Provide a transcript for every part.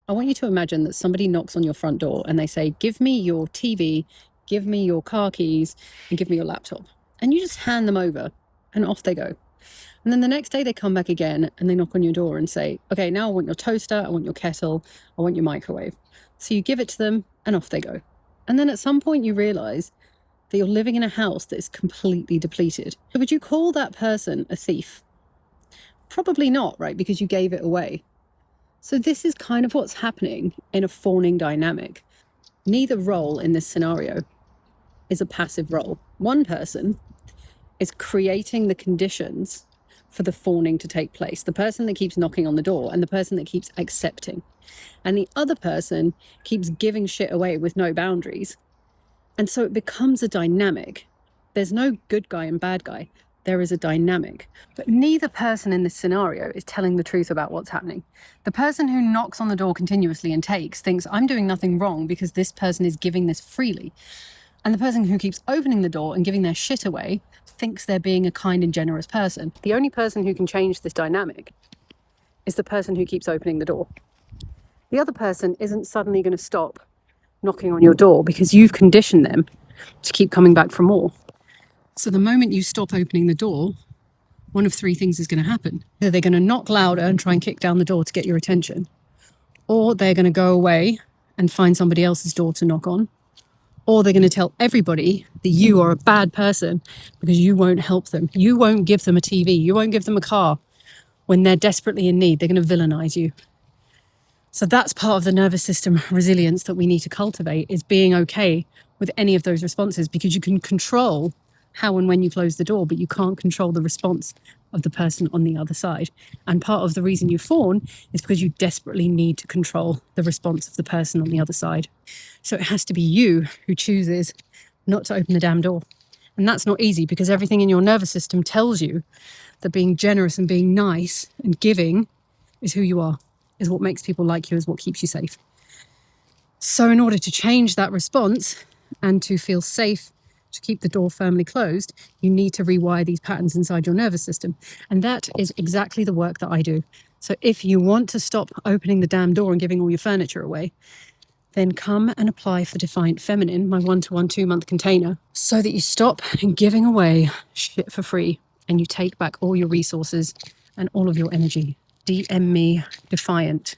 I want you to imagine that somebody knocks on your front door and they say, give me your TV, give me your car keys, and give me your laptop. And you just hand them over and off they go. And then the next day they come back again and they knock on your door and say, okay, now I want your toaster, I want your kettle, I want your microwave. So you give it to them and off they go. And then at some point you realize that you're living in a house that is completely depleted. So would you call that person a thief? Probably not, right? Because you gave it away. So this is kind of what's happening in a fawning dynamic. Neither role in this scenario is a passive role. One person is creating the conditions for the fawning to take place. The person that keeps knocking on the door and the person that keeps accepting. And the other person keeps giving shit away with no boundaries. And so it becomes a dynamic. There's no good guy and bad guy. There is a dynamic. But neither person in this scenario is telling the truth about what's happening. The person who knocks on the door continuously and takes thinks, I'm doing nothing wrong because this person is giving this freely. And the person who keeps opening the door and giving their shit away thinks they're being a kind and generous person. The only person who can change this dynamic is the person who keeps opening the door. The other person isn't suddenly going to stop knocking on your door because you've conditioned them to keep coming back for more. So the moment you stop opening the door, one of three things is going to happen. Either they're going to knock louder and try and kick down the door to get your attention, or they're going to go away and find somebody else's door to knock on, or they're going to tell everybody that you are a bad person because you won't help them. You won't give them a TV. You won't give them a car when they're desperately in need. They're going to villainize you. So that's part of the nervous system resilience that we need to cultivate, is being okay with any of those responses, because you can control how and when you close the door, but you can't control the response of the person on the other side. And part of the reason you fawn is because you desperately need to control the response of the person on the other side. So it has to be you who chooses not to open the damn door. And that's not easy, because everything in your nervous system tells you that being generous and being nice and giving is who you are, is what makes people like you, is what keeps you safe. So in order to change that response and to feel safe, to keep the door firmly closed, you need to rewire these patterns inside your nervous system. And that is exactly the work that I do. So if you want to stop opening the damn door and giving all your furniture away, then come and apply for Defiant Feminine, my 1-to-1 2-month container, so that you stop giving away shit for free and you take back all your resources and all of your energy. DM me Defiant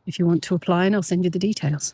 if you want to apply, and I'll send you the details.